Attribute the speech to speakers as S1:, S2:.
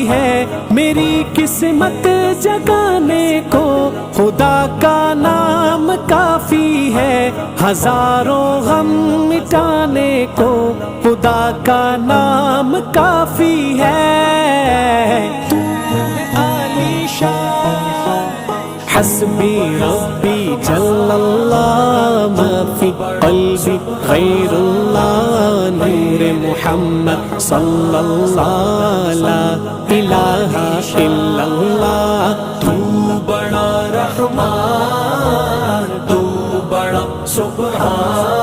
S1: है, मेरी किस्मत जगाने को खुदा का नाम काफी है, हजारों गम मिटाने को खुदा का नाम काफी है। तू आलीशान हस्बी रब्बी जल्लल्लाह मा फी क़ल्बी गैरुल्लाह नूर मुहम्मद सल्लल्लाह ला इलाहा इल्लल्लाह